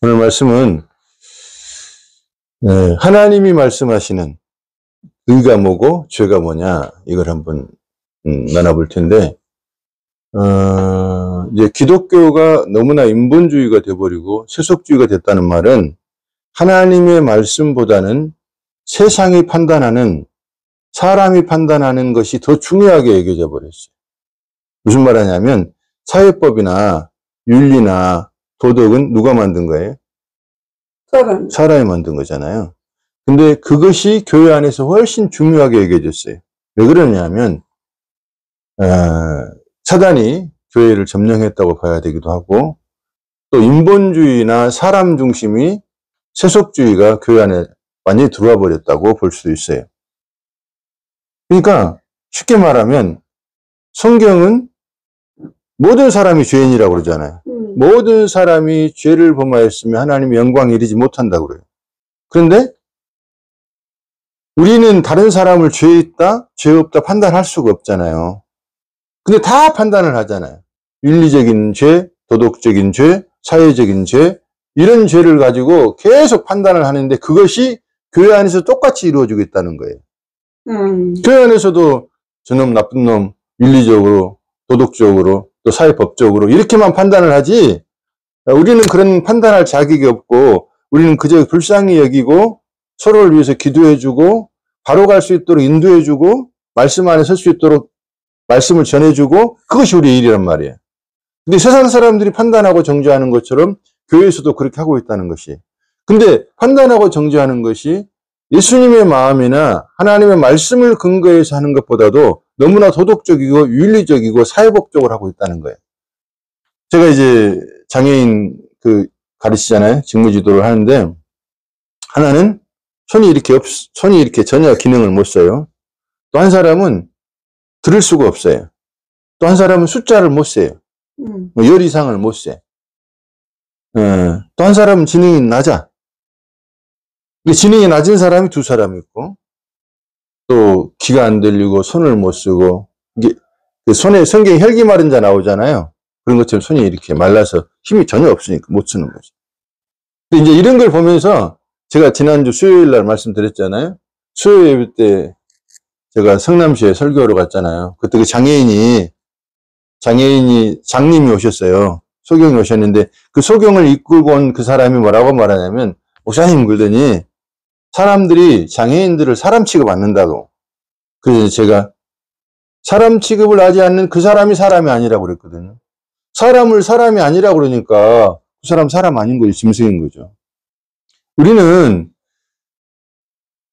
오늘 말씀은 하나님이 말씀하시는 의가 뭐고 죄가 뭐냐 이걸 한번 나눠볼 텐데 이제 기독교가 너무나 인본주의가 돼버리고 세속주의가 됐다는 말은 하나님의 말씀보다는 세상이 판단하는 사람이 판단하는 것이 더 중요하게 여겨져 버렸어요. 무슨 말 하냐면 사회법이나 윤리나 도덕은 누가 만든 거예요? 사람이 만든 거잖아요. 근데 그것이 교회 안에서 훨씬 중요하게 여겨졌어요. 왜 그러냐면 사단이 교회를 점령했다고 봐야 되기도 하고 또 인본주의나 사람 중심이 세속주의가 교회 안에 완전히 들어와 버렸다고 볼 수도 있어요. 그러니까 쉽게 말하면 성경은 모든 사람이 죄인이라고 그러잖아요. 모든 사람이 죄를 범하였으면 하나님의 영광에 이르지 못한다고 그래요. 그런데 우리는 다른 사람을 죄 있다, 죄 없다 판단할 수가 없잖아요. 근데 다 판단을 하잖아요. 윤리적인 죄, 도덕적인 죄, 사회적인 죄, 이런 죄를 가지고 계속 판단을 하는데 그것이 교회 안에서 똑같이 이루어지고 있다는 거예요. 교회 안에서도 저놈 나쁜 놈, 윤리적으로, 도덕적으로, 또 사회법적으로 이렇게만 판단을 하지 우리는 그런 판단할 자격이 없고 우리는 그저 불쌍히 여기고 서로를 위해서 기도해주고 바로 갈 수 있도록 인도해주고 말씀 안에 설 수 있도록 말씀을 전해주고 그것이 우리의 일이란 말이에요. 근데 세상 사람들이 판단하고 정죄하는 것처럼 교회에서도 그렇게 하고 있다는 것이. 근데 판단하고 정죄하는 것이 예수님의 마음이나 하나님의 말씀을 근거해서 하는 것보다도 너무나 도덕적이고 윤리적이고 사회법적으로 하고 있다는 거예요. 제가 이제 장애인 가르치잖아요. 직무지도를 하는데 하나는 손이 이렇게 전혀 기능을 못 써요. 또 한 사람은 들을 수가 없어요. 또 한 사람은 숫자를 못 세요. 열 이상을 못 세. 또 한 사람은 지능이 낮아. 지능이 낮은 사람이 두 사람 있고, 또 귀가 안 들리고 손을 못 쓰고, 이게 손에 성경에 혈기 마른 자 나오잖아요. 그런 것처럼 손이 이렇게 말라서 힘이 전혀 없으니까 못 쓰는 거죠. 근데 이제 이런 걸 보면서 제가 지난주 수요일 날 말씀드렸잖아요. 수요일 때 제가 성남시에 설교하러 갔잖아요. 그때 그 장님이 오셨어요. 소경이 오셨는데 그 소경을 이끌고 온 그 사람이 뭐라고 말하냐면 목사님 그러더니 사람들이 장애인들을 사람 취급 안 한다고. 그래서 제가 사람 취급을 하지 않는 그 사람이 사람이 아니라고 그랬거든요. 사람을 사람이 아니라고 그러니까 그 사람 아닌 거지 짐승인 거죠. 우리는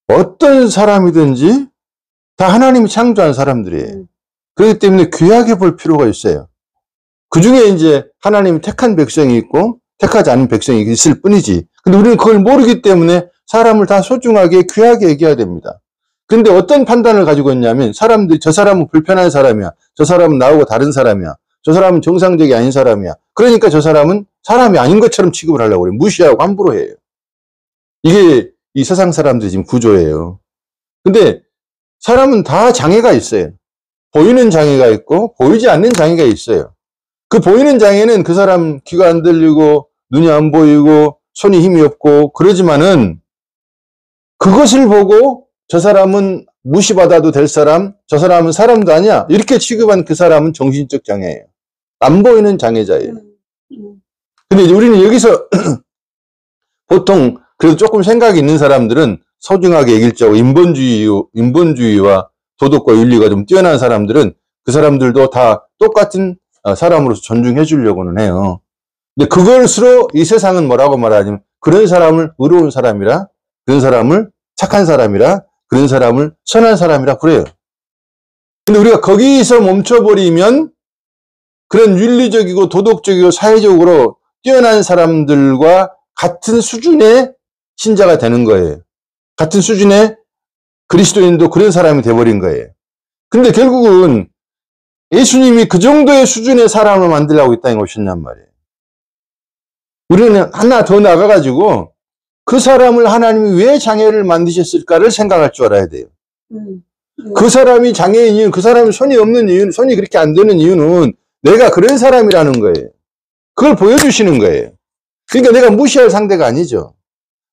어떤 사람이든지 다 하나님이 창조한 사람들이에요. 그렇기 때문에 귀하게 볼 필요가 있어요. 그 중에 이제 하나님이 택한 백성이 있고 택하지 않은 백성이 있을 뿐이지. 근데 우리는 그걸 모르기 때문에 사람을 다 소중하게 귀하게 여겨야 됩니다. 근데 어떤 판단을 가지고 있냐면 사람들이 저 사람은 불편한 사람이야. 저 사람은 나하고 다른 사람이야. 저 사람은 정상적이 아닌 사람이야. 그러니까 저 사람은 사람이 아닌 것처럼 취급을 하려고 그래요. 무시하고 함부로 해요. 이게 이 세상 사람들이 지금 구조예요. 근데 사람은 다 장애가 있어요. 보이는 장애가 있고 보이지 않는 장애가 있어요. 그 보이는 장애는 그 사람 귀가 안 들리고 눈이 안 보이고 손이 힘이 없고 그러지만은 그것을 보고 저 사람은 무시받아도 될 사람, 저 사람은 사람도 아니야. 이렇게 취급한 그 사람은 정신적 장애예요. 안 보이는 장애자예요. 근데 이제 우리는 여기서 보통 그래도 조금 생각이 있는 사람들은 소중하게 여길 줄 알고 인본주의와 도덕과 윤리가 좀 뛰어난 사람들은 그 사람들도 다 똑같은 사람으로서 존중해 주려고는 해요. 근데 그것으로 이 세상은 뭐라고 말하냐면 그런 사람을 의로운 사람이라, 그런 사람을 착한 사람이라, 그런 사람을 선한 사람이라 그래요. 근데 우리가 거기서 멈춰버리면 그런 윤리적이고 도덕적이고 사회적으로 뛰어난 사람들과 같은 수준의 신자가 되는 거예요. 같은 수준의 그리스도인도 그런 사람이 돼버린 거예요. 근데 결국은 예수님이 그 정도의 수준의 사람을 만들려고 이 땅에 오셨냔 말이에요. 우리는 하나 더 나가가지고 그 사람을 하나님이 왜 장애를 만드셨을까를 생각할 줄 알아야 돼요. 그 사람이 장애인이유는, 그 사람이 손이 없는 이유는, 손이 그렇게 안 되는 이유는 내가 그런 사람이라는 거예요. 그걸 보여주시는 거예요. 그러니까 내가 무시할 상대가 아니죠.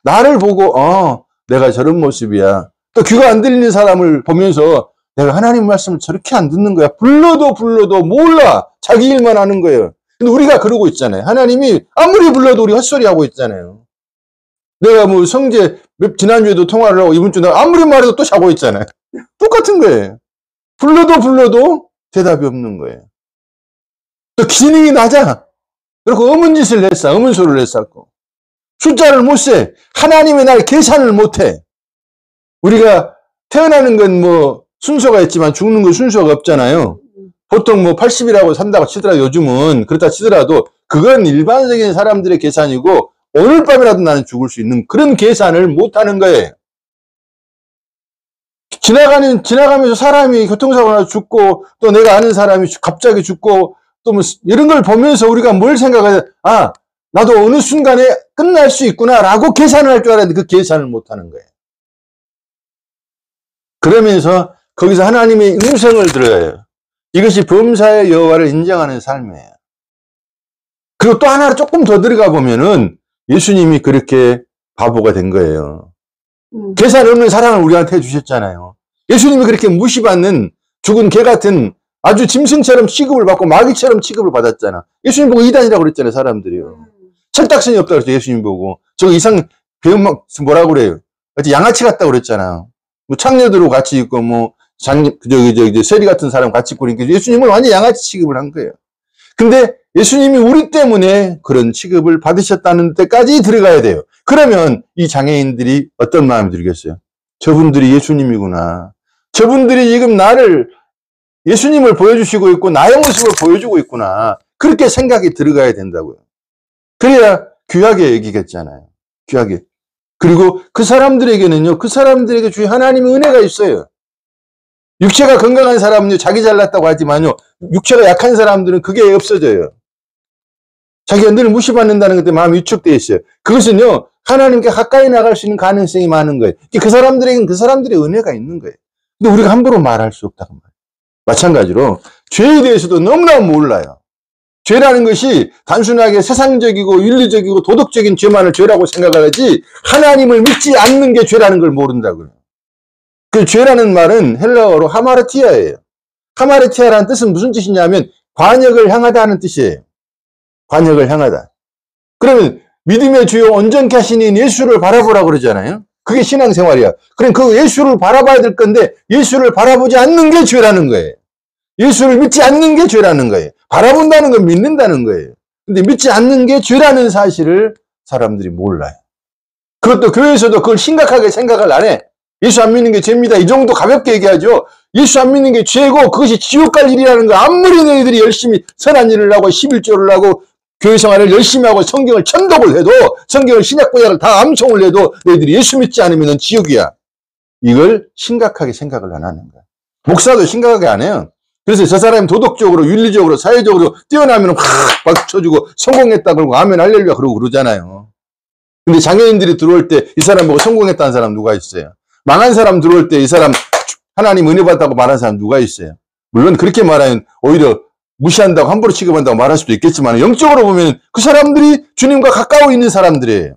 나를 보고 내가 저런 모습이야. 또 귀가 안 들리는 사람을 보면서 내가 하나님 말씀을 저렇게 안 듣는 거야. 불러도 몰라. 자기 일만 하는 거예요. 근데 우리가 그러고 있잖아요. 하나님이 아무리 불러도 우리 헛소리 하고 있잖아요. 내가 뭐 성재 지난주에도 통화를 하고 이번 주에 아무리 말해도 또 자고 있잖아요. 똑같은 거예요. 불러도 대답이 없는 거예요. 또 기능이 낮아. 그리고 어문짓을 했어. 어문소를 했었고. 숫자를 못 세. 하나님의 날 계산을 못 해. 우리가 태어나는 건 뭐 순서가 있지만 죽는 건 순서가 없잖아요. 보통 뭐 80이라고 산다고 치더라도 요즘은 그렇다 치더라도 그건 일반적인 사람들의 계산이고 오늘 밤이라도 나는 죽을 수 있는 그런 계산을 못 하는 거예요. 지나가면서 사람이 교통사고 나서 죽고 또 내가 아는 사람이 갑자기 죽고 또 뭐 이런 걸 보면서 우리가 뭘 생각해야 나도 어느 순간에 끝날 수 있구나라고 계산을 할 줄 알았는데 그 계산을 못 하는 거예요. 그러면서 거기서 하나님의 음성을 들어요. 이것이 범사의 여호와를 인정하는 삶이에요. 그리고 또 하나 조금 더 들어가 보면은 예수님이 그렇게 바보가 된 거예요. 계산 없는 사랑을 우리한테 해주셨잖아요. 예수님이 그렇게 무시받는 죽은 개 같은 아주 짐승처럼 취급을 받고 마귀처럼 취급을 받았잖아. 예수님 보고 이단이라고 그랬잖아요, 사람들이요. 철딱선이 없다고 그랬죠, 예수님 보고. 저 이상 배운 뭐라고 그래요? 양아치 같다고 그랬잖아요. 뭐 창녀들하고 같이 있고, 세리 같은 사람 같이 있고, 그러니까 예수님은 완전 양아치 취급을 한 거예요. 근데 예수님이 우리 때문에 그런 취급을 받으셨다는 데까지 들어가야 돼요. 그러면 이 장애인들이 어떤 마음이 들겠어요? 저분들이 예수님이구나. 저분들이 지금 예수님을 보여주시고 있고 나의 모습을 보여주고 있구나. 그렇게 생각이 들어가야 된다고요. 그래야 귀하게 여기겠잖아요. 귀하게. 그리고 그 사람들에게 주의 하나님의 은혜가 있어요. 육체가 건강한 사람은요, 자기 잘났다고 하지만요, 육체가 약한 사람들은 그게 없어져요. 자기가 늘 무시받는다는 것에 마음이 위축되어 있어요. 그것은요, 하나님께 가까이 나갈 수 있는 가능성이 많은 거예요. 그 사람들에게는 그 사람들의 은혜가 있는 거예요. 근데 우리가 함부로 말할 수 없다고 말이에요. 마찬가지로 죄에 대해서도 너무나 몰라요. 죄라는 것이 단순하게 세상적이고 윤리적이고 도덕적인 죄만을 죄라고 생각하지 하나님을 믿지 않는 게 죄라는 걸 모른다고요. 그 죄라는 말은 헬라어로 하마르티아예요. 하마르티아라는 뜻은 무슨 뜻이냐면 관역을 향하다 하는 뜻이에요. 관역을 향하다. 그러면 믿음의 주요 온전케 하시는 예수를 바라보라고 그러잖아요. 그게 신앙생활이야. 그럼 그 예수를 바라봐야 될 건데 예수를 바라보지 않는 게 죄라는 거예요. 예수를 믿지 않는 게 죄라는 거예요. 바라본다는 건 믿는다는 거예요. 근데 믿지 않는 게 죄라는 사실을 사람들이 몰라요. 그것도 교회에서도 그걸 심각하게 생각을 안 해. 예수 안 믿는 게 죄입니다. 이 정도 가볍게 얘기하죠. 예수 안 믿는 게 죄고 그것이 지옥 갈 일이라는 거 아무리 너희들이 열심히 선한 일을 하고 11조를 하고 교회 생활을 열심히 하고 성경을 천독을 해도 성경을 신약구약을 다 암송을 해도 너희들이 예수 믿지 않으면 지옥이야. 이걸 심각하게 생각을 안 하는 거야. 목사도 심각하게 안 해요. 그래서 저 사람이 도덕적으로 윤리적으로 사회적으로 뛰어나면 확 박수 쳐주고 성공했다 그러고 아멘 할렐루야 그러고 그러잖아요. 근데 장애인들이 들어올 때 이 사람 보고 성공했다는 사람 누가 있어요? 망한 사람 들어올 때 이 사람 하나님 은혜 받았다고 말하는 사람 누가 있어요? 물론 그렇게 말하면 오히려 무시한다고 함부로 취급한다고 말할 수도 있겠지만 영적으로 보면 그 사람들이 주님과 가까워 있는 사람들이에요.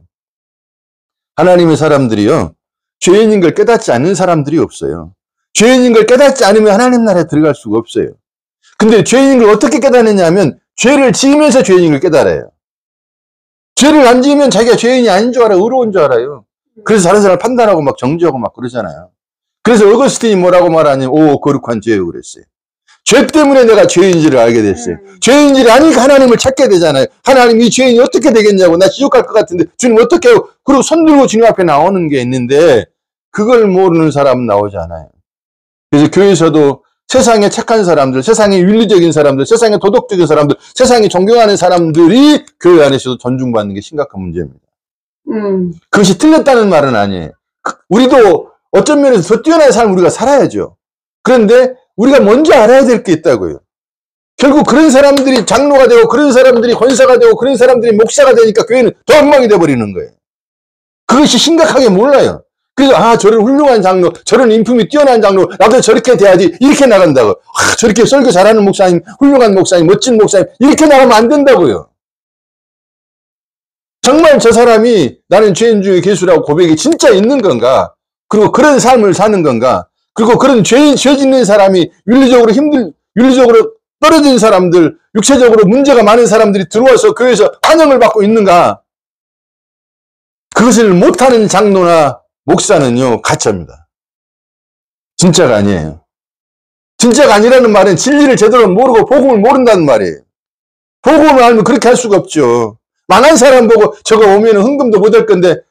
하나님의 사람들이요. 죄인인 걸 깨닫지 않는 사람들이 없어요. 죄인인 걸 깨닫지 않으면 하나님 나라에 들어갈 수가 없어요. 근데 죄인인 걸 어떻게 깨닫느냐 하면 죄를 지으면서 죄인인 걸 깨달아요. 죄를 안 지으면 자기가 죄인이 아닌 줄 알아요. 의로운 줄 알아요. 그래서 다른 사람을 판단하고 막 정죄하고 막 그러잖아요. 그래서 어거스틴이 뭐라고 말하냐면 오 거룩한 죄요 그랬어요. 죄 때문에 내가 죄인지를 알게 됐어요. 죄인지를 아니까 하나님을 찾게 되잖아요. 하나님 이 죄인이 어떻게 되겠냐고. 나 지옥 갈 것 같은데 주님 어떻게 해요? 그리고 손 들고 주님 앞에 나오는 게 있는데 그걸 모르는 사람은 나오지 않아요. 그래서 교회에서도 세상에 착한 사람들, 세상에 윤리적인 사람들, 세상에 도덕적인 사람들, 세상에 존경하는 사람들이 교회 안에서도 존중받는 게 심각한 문제입니다. 그것이 틀렸다는 말은 아니에요. 우리도 어떤 면에서 더 뛰어난 삶을 우리가 살아야죠. 그런데 우리가 먼저 알아야 될 게 있다고요. 결국 그런 사람들이 장로가 되고 그런 사람들이 권사가 되고 그런 사람들이 목사가 되니까 교회는 더 엉망이 돼버리는 거예요. 그것이 심각하게 몰라요. 그래서 저런 훌륭한 장로, 저런 인품이 뛰어난 장로, 나도 저렇게 돼야지 이렇게 나간다고. 저렇게 설교 잘하는 목사님, 훌륭한 목사님, 멋진 목사님 이렇게 나가면 안 된다고요. 정말 저 사람이 나는 죄인 중에 괴수라고 고백이 진짜 있는 건가? 그리고 그런 삶을 사는 건가? 그리고 그런 죄 짓는 사람이 윤리적으로 떨어진 사람들, 육체적으로 문제가 많은 사람들이 들어와서 교회에서 환영을 받고 있는가? 그것을 못하는 장로나 목사는요, 가짜입니다. 진짜가 아니에요. 진짜가 아니라는 말은 진리를 제대로 모르고 복음을 모른다는 말이에요. 복음을 알면 그렇게 할 수가 없죠. 망한 사람 보고 저거 오면 헌금도 못 할 건데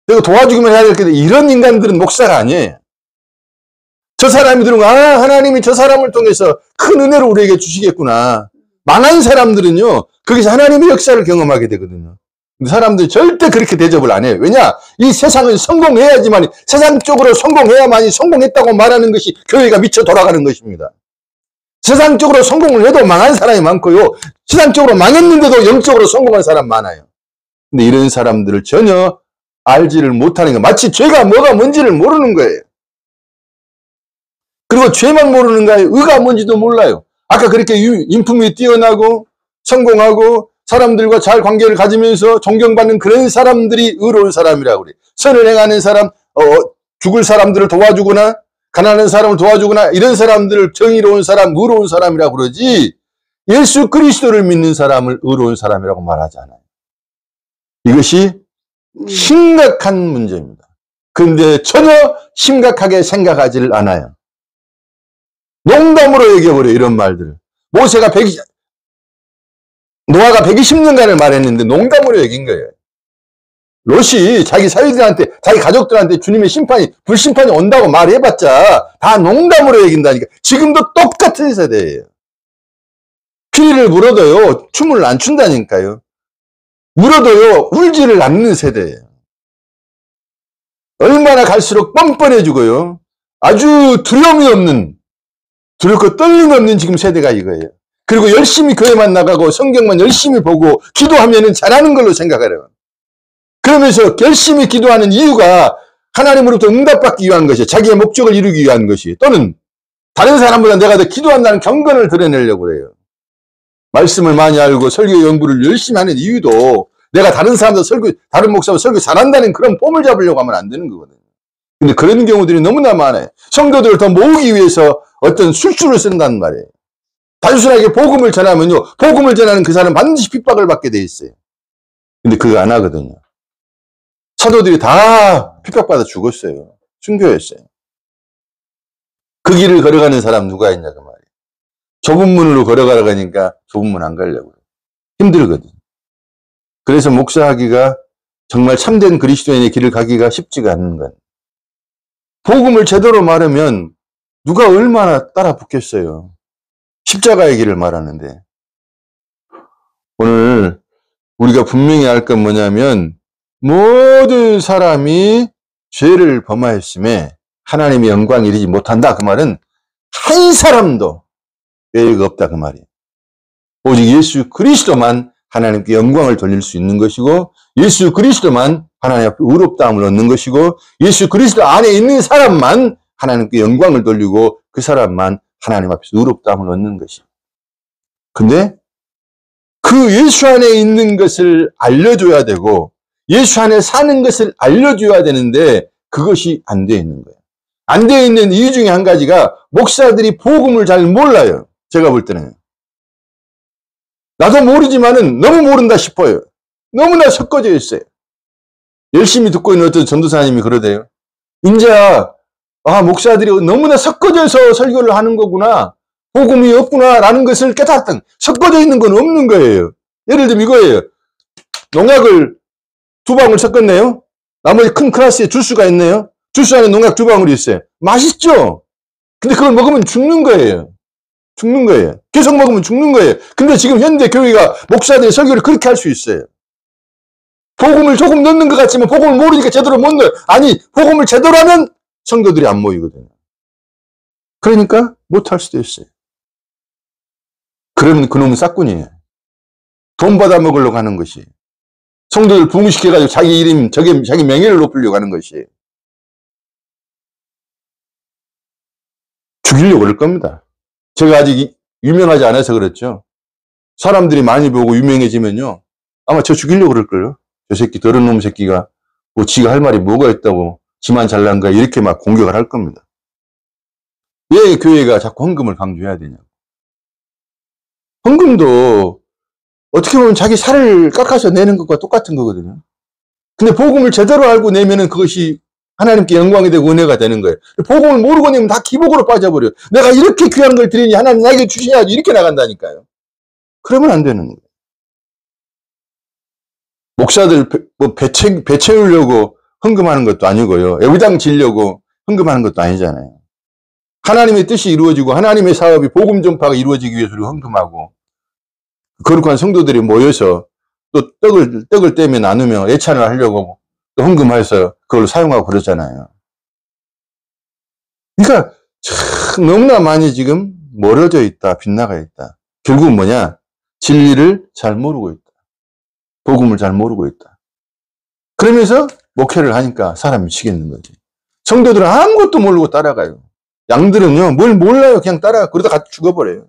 내가 도와주기만 해야 될 건데 이런 인간들은 목사가 아니에요. 저 사람이 들은 거, 하나님이 저 사람을 통해서 큰 은혜를 우리에게 주시겠구나. 망한 사람들은요, 거기서 하나님의 역사를 경험하게 되거든요. 근데 사람들이 절대 그렇게 대접을 안 해요. 왜냐? 이 세상은 성공해야지만, 세상적으로 성공해야만이 성공했다고 말하는 것이 교회가 미쳐 돌아가는 것입니다. 세상적으로 성공을 해도 망한 사람이 많고요. 세상적으로 망했는데도 영적으로 성공한 사람 많아요. 근데 이런 사람들을 전혀 알지를 못하는 거, 마치 죄가 뭐가 뭔지를 모르는 거예요. 그리고 죄만 모르는 거예요. 의가 뭔지도 몰라요. 아까 그렇게 인품이 뛰어나고 성공하고 사람들과 잘 관계를 가지면서 존경받는 그런 사람들이 의로운 사람이라고 그래요. 선을 행하는 사람, 죽을 사람들을 도와주거나 가난한 사람을 도와주거나 이런 사람들을 정의로운 사람, 의로운 사람이라고 그러지 예수 그리스도를 믿는 사람을 의로운 사람이라고 말하지 않아요. 이것이 심각한 문제입니다. 그런데 전혀 심각하게 생각하지를 않아요. 농담으로 얘기해버려요, 이런 말들을. 노아가 120년간을 말했는데 농담으로 얘기한 거예요. 롯이 자기 사위들한테, 자기 가족들한테 주님의 불심판이 온다고 말해봤자 다 농담으로 얘기한다니까. 지금도 똑같은 세대예요. 피리를 물어도요, 춤을 안 춘다니까요. 물어도요, 울지를 않는 세대예요. 얼마나 갈수록 뻔뻔해지고요. 아주 두렵고 떨림 없는 지금 세대가 이거예요. 그리고 열심히 교회만 나가고 성경만 열심히 보고 기도하면은 잘하는 걸로 생각하래요. 그러면서 열심히 기도하는 이유가 하나님으로부터 응답받기 위한 것이에요. 자기의 목적을 이루기 위한 것이. 또는 다른 사람보다 내가 더 기도한다는 경건을 드러내려고 그래요. 말씀을 많이 알고 설교 연구를 열심히 하는 이유도 내가 다른 목사보다 설교 잘한다는 그런 폼을 잡으려고 하면 안 되는 거거든요. 근데 그런 경우들이 너무나 많아요. 성도들을 더 모으기 위해서 어떤 술수를 쓴다는 말이에요. 단순하게 복음을 전하면요, 복음을 전하는 그 사람은 반드시 핍박을 받게 돼 있어요. 근데 그거 안 하거든요. 사도들이 다 핍박받아 죽었어요. 순교했어요. 그 길을 걸어가는 사람 누가 있냐 그 말이에요. 좁은 문으로 걸어가라 가니까 좁은 문 안 가려고 해요. 힘들거든. 그래서 목사하기가 정말 참된 그리스도인의 길을 가기가 쉽지가 않는 건, 복음을 제대로 말하면 누가 얼마나 따라 붙겠어요. 십자가의 길을 말하는데. 오늘 우리가 분명히 알 건 뭐냐면 모든 사람이 죄를 범하였음에 하나님의 영광을 이루지 못한다. 그 말은 한 사람도 예외가 없다 그 말이에요. 오직 예수 그리스도만 하나님께 영광을 돌릴 수 있는 것이고, 예수 그리스도만 하나님 앞에 의롭다함을 얻는 것이고, 예수 그리스도 안에 있는 사람만 하나님께 영광을 돌리고 그 사람만 하나님 앞에서 의롭다함을 얻는 것이에요. 근데 그 예수 안에 있는 것을 알려줘야 되고 예수 안에 사는 것을 알려줘야 되는데 그것이 안 돼 있는 거예요. 안 돼 있는 이유 중에 한 가지가 목사들이 복음을 잘 몰라요. 제가 볼 때는. 나도 모르지만은 너무 모른다 싶어요. 너무나 섞어져 있어요. 열심히 듣고 있는 어떤 전도사님이 그러대요. 인자, 목사들이 너무나 섞어져서 설교를 하는 거구나. 복음이 없구나라는 것을 깨닫던, 섞어져 있는 건 없는 거예요. 예를 들면 이거예요. 농약을 2방울 섞었네요. 나머지 큰 클래스에 주스가 있네요. 주스 안에 농약 2방울이 있어요. 맛있죠? 근데 그걸 먹으면 죽는 거예요. 죽는 거예요. 계속 먹으면 죽는 거예요. 근데 지금 현대 교회가 목사들의 설교를 그렇게 할 수 있어요. 복음을 조금 넣는 것 같지만 복음을 모르니까 제대로 못 넣어요. 아니, 복음을 제대로 하면 성도들이 안 모이거든요. 그러니까 못할 수도 있어요. 그러면 그놈은 싹군이에요. 돈 받아 먹으려고 하는 것이. 성도들 붕시켜가지고 자기 이름, 자기 명예를 높이려고 하는 것이. 죽이려고 그럴 겁니다. 제가 아직 유명하지 않아서 그렇죠. 사람들이 많이 보고 유명해지면요, 아마 저 죽이려고 그럴걸요. 저 새끼 더러운 놈 새끼가 뭐 지가 할 말이 뭐가 있다고 지만 잘난 거야 이렇게 막 공격을 할 겁니다. 왜 교회가 자꾸 헌금을 강조해야 되냐고. 헌금도 어떻게 보면 자기 살을 깎아서 내는 것과 똑같은 거거든요. 근데 복음을 제대로 알고 내면은 그것이 하나님께 영광이 되고 은혜가 되는 거예요. 복음을 모르고 내면 다 기복으로 빠져버려요. 내가 이렇게 귀한 걸 드리니 하나님 나에게 주셔야지 이렇게 나간다니까요. 그러면 안 되는 거예요. 목사들 뭐 배 채우려고 헌금하는 것도 아니고요. 애부당 지려고 헌금하는 것도 아니잖아요. 하나님의 뜻이 이루어지고 하나님의 사업이 복음 전파가 이루어지기 위해서 우리가 헌금하고 거룩한 성도들이 모여서 또 떡을 떼며 나누며 예찬을 하려고 또 헌금해서 그걸 사용하고 그러잖아요. 그러니까 참 너무나 많이 지금 멀어져 있다, 빗나가 있다. 결국은 뭐냐? 진리를 잘 모르고 있다. 복음을 잘 모르고 있다. 그러면서 목회를 하니까 사람 미치겠는 거지. 성도들은 아무것도 모르고 따라가요. 양들은요, 뭘 몰라요. 그냥 따라가. 그러다 같이 죽어버려요.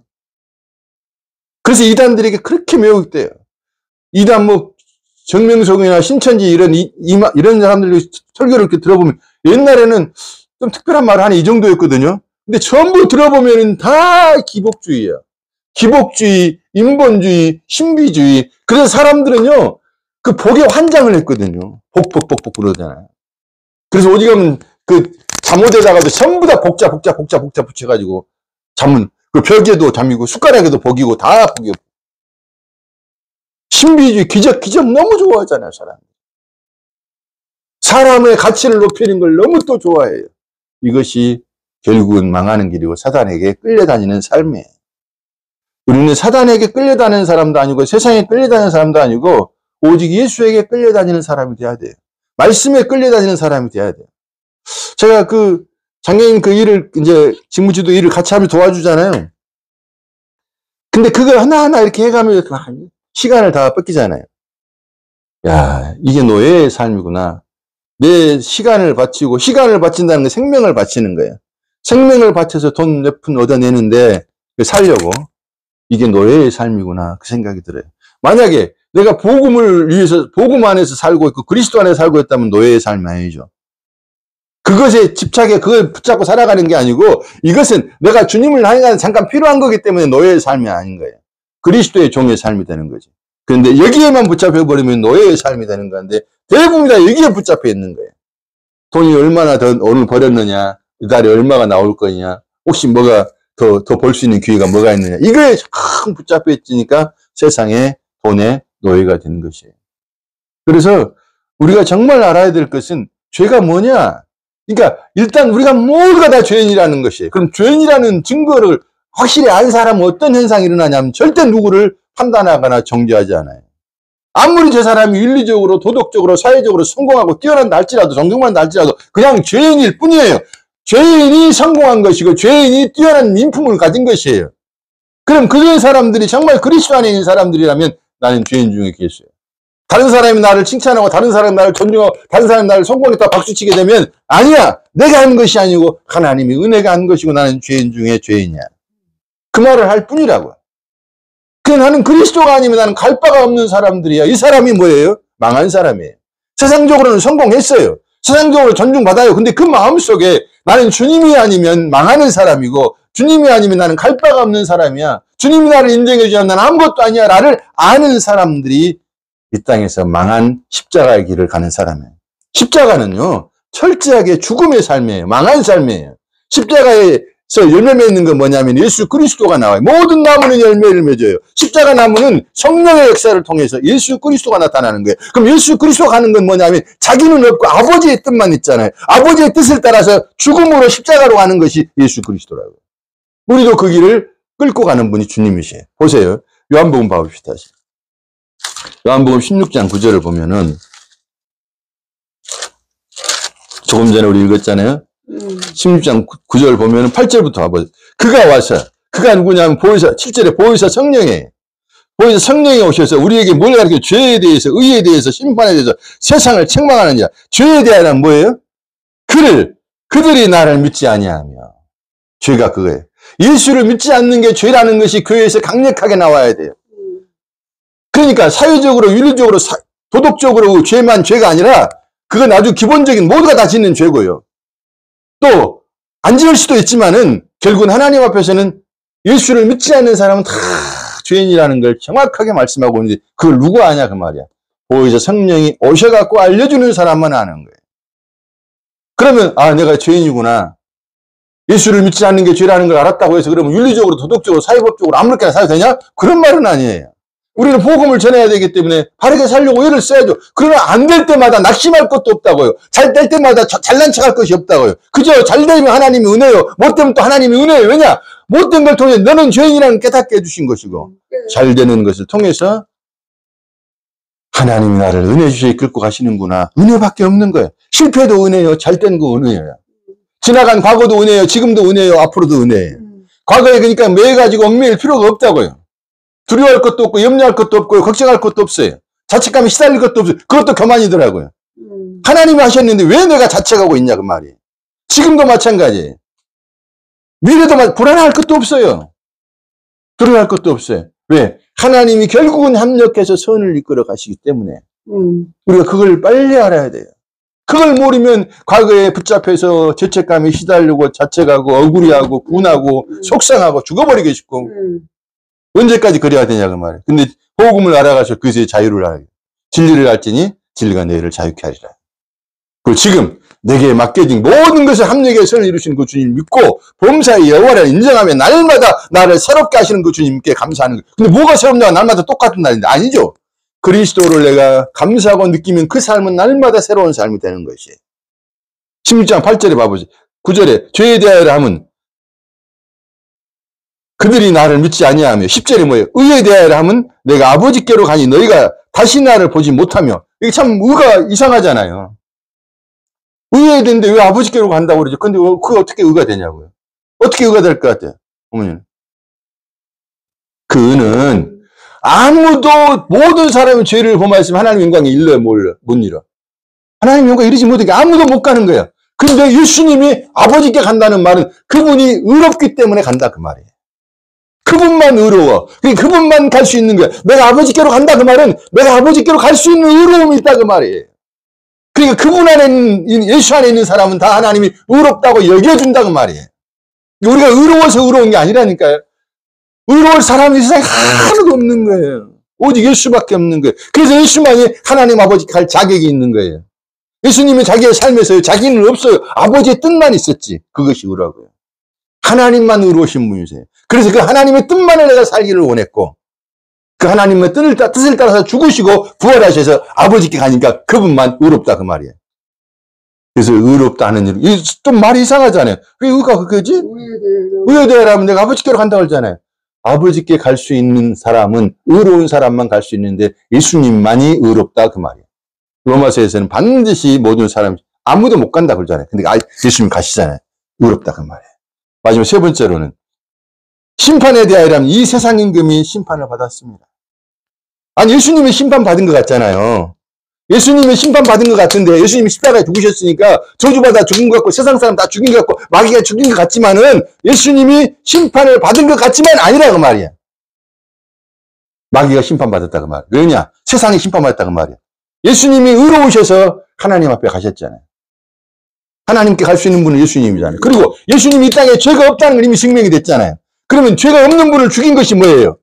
그래서 이단들에게 그렇게 매혹돼요. 이단 뭐 정명석이나 신천지 이런 사람들 설교를 이렇게 들어보면 옛날에는 좀 특별한 말을 하는 이 정도였거든요. 근데 전부 들어보면 다 기복주의야. 기복주의, 인본주의, 신비주의. 그래서 사람들은요, 그 복에 환장을 했거든요. 복 그러잖아요. 그래서 어디 가면 그 잠옷에다가도 전부 다 복자 붙여가지고 잠은 그 벽에도 잠이고 숟가락에도 복이고 다 복이고. 신비주의, 기적 너무 좋아하잖아요, 사람. 사람의 가치를 높이는 걸 너무 또 좋아해요. 이것이 결국은 망하는 길이고 사단에게 끌려다니는 삶이에요. 우리는 사단에게 끌려다니는 사람도 아니고 세상에 끌려다니는 사람도 아니고 오직 예수에게 끌려다니는 사람이 돼야 돼요. 말씀에 끌려다니는 사람이 돼야 돼요. 제가 그 장애인 그 일을 이제 직무지도 일을 같이 하면 도와주잖아요. 근데 그걸 하나하나 이렇게 해가면 시간을 다 뺏기잖아요. 야, 이게 노예의 삶이구나. 내 시간을 바치고, 시간을 바친다는 게 생명을 바치는 거예요. 생명을 바쳐서 돈 몇 푼 얻어내는데 살려고. 이게 노예의 삶이구나. 그 생각이 들어요. 만약에 내가 복음을 위해서, 복음 안에서 살고 있고, 그리스도 안에 살고 있다면 노예의 삶이 아니죠. 그것에 집착해, 그걸 붙잡고 살아가는 게 아니고, 이것은 내가 주님을 향해 잠깐 필요한 거기 때문에 노예의 삶이 아닌 거예요. 그리스도의 종의 삶이 되는 거지. 그런데 여기에만 붙잡혀버리면 노예의 삶이 되는 건데, 대부분 다 여기에 붙잡혀 있는 거예요. 돈이 얼마나 더 오늘 벌었느냐, 이달에 얼마가 나올 거냐, 혹시 뭐가 더 벌 수 있는 기회가 뭐가 있느냐. 이거에 큰 붙잡혀 있으니까 세상에 돈의 노예가 되는 것이에요. 그래서 우리가 정말 알아야 될 것은 죄가 뭐냐. 그러니까 일단 우리가 모두가 다 죄인이라는 것이에요. 그럼 죄인이라는 증거를 확실히 안 사람은 어떤 현상이 일어나냐면 절대 누구를 판단하거나 정죄하지 않아요. 아무리 저 사람이 윤리적으로, 도덕적으로, 사회적으로 성공하고 뛰어난다 할지라도, 존경받는다 할지라도 그냥 죄인일 뿐이에요. 죄인이 성공한 것이고 죄인이 뛰어난 민품을 가진 것이에요. 그럼 그런 사람들이 정말 그리스도 안에 있는 사람들이라면 나는 죄인 중에 계세요. 다른 사람이 나를 칭찬하고 다른 사람이 나를 존중하고 다른 사람이 나를 성공했다 박수치게 되면 아니야. 내가 한 것이 아니고 하나님이 은혜가 한 것이고 나는 죄인 중에 죄인이야. 그 말을 할 뿐이라고요. 나는 그리스도가 아니면 나는 갈 바가 없는 사람들이야. 이 사람이 뭐예요? 망한 사람이에요. 세상적으로는 성공했어요. 세상적으로 존중받아요. 근데 그 마음속에 나는 주님이 아니면 망하는 사람이고 주님이 아니면 나는 갈 바가 없는 사람이야. 주님이 나를 인정해 주면 나는 아무것도 아니야. 나를 아는 사람들이 이 땅에서 망한 십자가의 길을 가는 사람이에요. 십자가는요. 철저하게 죽음의 삶이에요. 망한 삶이에요. 십자가에서 열매 맺는 건 뭐냐면 예수 그리스도가 나와요. 모든 나무는 열매를 맺어요. 십자가 나무는 성령의 역사를 통해서 예수 그리스도가 나타나는 거예요. 그럼 예수 그리스도가 하는 건 뭐냐면 자기는 없고 아버지의 뜻만 있잖아요. 아버지의 뜻을 따라서 죽음으로 십자가로 가는 것이 예수 그리스도라고요. 우리도 그 길을 끌고 가는 분이 주님이세요. 보세요. 요한복음 봐봅시다. 요한복음 16장 9절을 보면은 조금 전에 우리 읽었잖아요. 16장 9절 보면 8절부터 와보세요. 그가 와서, 그가 누구냐면 보혜사, 7절에 보혜사 성령이에요. 보혜사 성령이 오셔서 우리에게 뭘 가르쳐? 죄에 대해서, 의에 대해서, 심판에 대해서 세상을 책망하는 자. 죄에 대한 뭐예요? 그들이 나를 믿지 아니하며. 죄가 그거예요. 예수를 믿지 않는 게 죄라는 것이 교회에서 강력하게 나와야 돼요. 그러니까 사회적으로, 윤리적으로 도덕적으로 죄만 죄가 아니라 그건 아주 기본적인 모두가 다 짓는 죄고요. 또 안 지을 수도 있지만은 결국은 하나님 앞에서는 예수를 믿지 않는 사람은 다 죄인이라는 걸 정확하게 말씀하고 있는데 그걸 누가 아냐 그 말이야. 보혜사 성령이 오셔갖고 알려주는 사람만 아는 거예요. 그러면 내가 죄인이구나. 예수를 믿지 않는 게 죄라는 걸 알았다고 해서 그러면 윤리적으로 도덕적으로 사회법적으로 아무렇게나 살아도 되냐? 그런 말은 아니에요. 우리는 복음을 전해야 되기 때문에 바르게 살려고 애를 써야죠. 그러나 안 될 때마다 낙심할 것도 없다고요. 잘 될 때마다 잘난 척할 것이 없다고요. 그저 잘 되면 하나님이 은혜요. 못 되면 또 하나님이 은혜요. 왜냐? 못된 걸 통해 너는 죄인이라는 깨닫게 해주신 것이고 잘 되는 것을 통해서 하나님이 나를 은혜 주시에 이끌고 가시는구나. 은혜밖에 없는 거예요. 실패도 은혜요. 잘 된 거 은혜예요. 지나간 과거도 은혜예요. 지금도 은혜예요. 앞으로도 은혜예요. 과거에 그러니까 매가지고 얽매일 필요가 없다고요. 두려워할 것도 없고 염려할 것도 없고 걱정할 것도 없어요. 자책감에 시달릴 것도 없어요. 그것도 교만이더라고요. 하나님이 하셨는데 왜 내가 자책하고 있냐 그 말이에요. 지금도 마찬가지예요. 미래도 불안할 것도 없어요. 두려워할 것도 없어요. 왜? 하나님이 결국은 합력해서 선을 이끌어 가시기 때문에 우리가 그걸 빨리 알아야 돼요. 그걸 모르면 과거에 붙잡혀서 죄책감에 시달리고 자책하고 억울해하고 분하고 속상하고 죽어버리고 싶고 언제까지 그래야 되냐 그 말이에요. 근데 복음을 알아가서 그것의 자유를 알아요. 진리를 알지니 진리가 너희를 자유케 하리라. 그리고 지금 내게 맡겨진 모든 것을 합력의 선을 이루시는 그 주님 믿고 범사의 여호와를 인정하며 날마다 나를 새롭게 하시는 그 주님께 감사하는 거예요. 근데 뭐가 새롭냐? 날마다 똑같은 날인데 아니죠. 그리스도를 내가 감사하고 느끼면 그 삶은 날마다 새로운 삶이 되는 것이에요. 16장 8절에 봐보세요. 9절에 죄에 대하여 함은 그들이 나를 믿지 아니하며 10절에 뭐예요? 의에 대하여 함은 내가 아버지께로 가니 너희가 다시 나를 보지 못하며 이게 참 의가 이상하잖아요. 의해야 되는데 왜 아버지께로 간다고 그러죠? 근데 그게 어떻게 의가 되냐고요? 어떻게 의가 될 것 같아요? 어머니는. 그 의는 아무도 모든 사람이 죄를 범하였으면 하나님 영광에 일러요? 못 이뤄? 하나님 영광에 이르지 못하게 아무도 못 가는 거예요. 근데 예수님이 아버지께 간다는 말은 그분이 의롭기 때문에 간다 그 말이에요. 그분만 의로워. 그분만 갈 수 있는 거야. 내가 아버지께로 간다 그 말은 내가 아버지께로 갈 수 있는 의로움이 있다 그 말이에요. 그러니까 그분 안에 있는, 예수 안에 있는 사람은 다 하나님이 의롭다고 여겨준다 그 말이에요. 우리가 의로워서 의로운 게 아니라니까요. 의로울 사람이 세상에 하나도 없는 거예요. 오직 예수밖에 없는 거예요. 그래서 예수만이 하나님 아버지 갈 자격이 있는 거예요. 예수님이 자기의 삶에서 자기는 없어요. 아버지의 뜻만 있었지. 그것이 의로고요. 하나님만 의로우신 분이세요. 그래서 그 하나님의 뜻만을 내가 살기를 원했고 그 하나님의 뜻을 따라서 죽으시고 부활하셔서 아버지께 가니까 그분만 의롭다 그 말이에요. 그래서 의롭다 하는 일, 좀 말이 이상하잖아요. 왜 의가 그거지? 의에 대하여라면 내가 아버지께로 간다고 그러잖아요. 아버지께 갈 수 있는 사람은 의로운 사람만 갈 수 있는데 예수님만이 의롭다 그 말이에요. 로마서에서는 반드시 모든 사람 아무도 못 간다 그러잖아요. 근데 예수님 가시잖아요. 의롭다 그 말이에요. 마지막 세 번째로는 심판에 대하여라면 이 세상 임금이 심판을 받았습니다. 아니 예수님이 심판받은 것 같잖아요. 예수님이 심판받은 것 같은데 예수님이 십자가에 죽으셨으니까 저주받아 죽은 것 같고 세상 사람 다 죽인 것 같고 마귀가 죽인 것 같지만은 예수님이 심판을 받은 것 같지만 아니라 그 말이야. 마귀가 심판받았다 그 말이야. 왜냐? 세상이 심판받았다 그 말이야. 예수님이 의로우셔서 하나님 앞에 가셨잖아요. 하나님께 갈 수 있는 분은 예수님이잖아요. 그리고 예수님이 이 땅에 죄가 없다는 걸 이미 증명이 됐잖아요. 그러면 죄가 없는 분을 죽인 것이 뭐예요?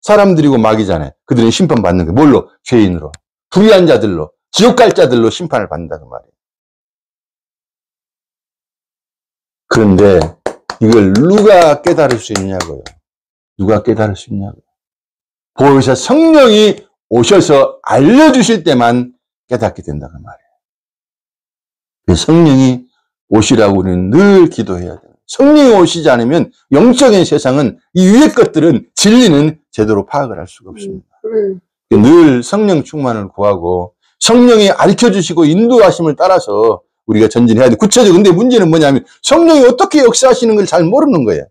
사람들이고 마귀잖아요. 그들은 심판받는 게 뭘로? 죄인으로. 불의한 자들로. 지옥 갈 자들로 심판을 받는다 그 말이에요. 그런데 이걸 누가 깨달을 수 있냐고요. 누가 깨달을 수 있냐고요. 보혜사 성령이 오셔서 알려주실 때만 깨닫게 된다 그 말이에요. 성령이 오시라고 우리는 늘 기도해야 돼요. 성령이 오시지 않으면 영적인 세상은 이 위의 것들은 진리는 제대로 파악을 할 수가 없습니다. 늘 성령 충만을 구하고 성령이 가르쳐주시고 인도하심을 따라서 우리가 전진해야 돼. 구체적으로 근데 문제는 뭐냐면 성령이 어떻게 역사하시는 걸 잘 모르는 거예요.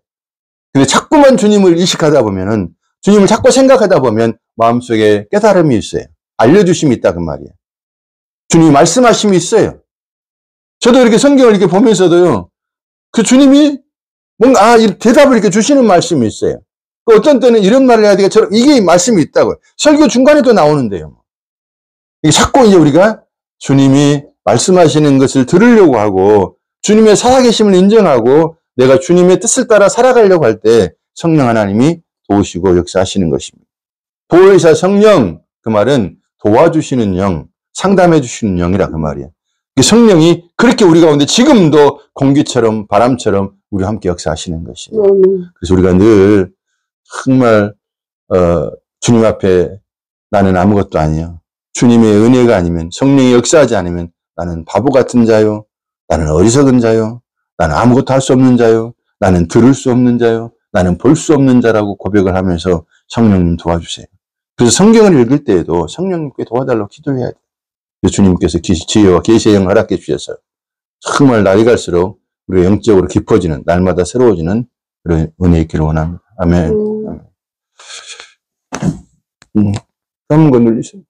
근데 자꾸만 주님을 의식하다 보면은 주님을 자꾸 생각하다 보면 마음속에 깨달음이 있어요. 알려주심이 있다 그 말이에요. 주님이 말씀하심이 있어요. 저도 이렇게 성경을 이렇게 보면서도요. 그 주님이 뭔가 대답을 이렇게 주시는 말씀이 있어요. 어떤 때는 이런 말을 해야 되겠다. 이게 말씀이 있다고요. 설교 중간에도 나오는데요. 이게 자꾸 이제 우리가 주님이 말씀하시는 것을 들으려고 하고 주님의 살아계심을 인정하고 내가 주님의 뜻을 따라 살아가려고 할 때 성령 하나님이 도우시고 역사하시는 것입니다. 보혜사 성령, 그 말은 도와주시는 영, 상담해 주시는 영이라 그 말이에요. 성령이 그렇게 우리 가운데 지금도 공기처럼 바람처럼 우리와 함께 역사하시는 것이에요. 그래서 우리가 늘 정말 주님 앞에 나는 아무것도 아니요. 주님의 은혜가 아니면, 성령이 역사하지 않으면 나는 바보 같은 자요. 나는 어리석은 자요. 나는 아무것도 할 수 없는 자요. 나는 들을 수 없는 자요. 나는 볼 수 없는 자라고 고백을 하면서 성령님 도와주세요. 그래서 성경을 읽을 때에도 성령님께 도와달라고 기도해야 돼요. 주님께서 지혜와 계시의 영을 허락해 주셔서 정말 날이 갈수록 우리가 영적으로 깊어지는, 날마다 새로워지는 그런 은혜 있기를 원합니다. 아멘. 한번 건들리세요.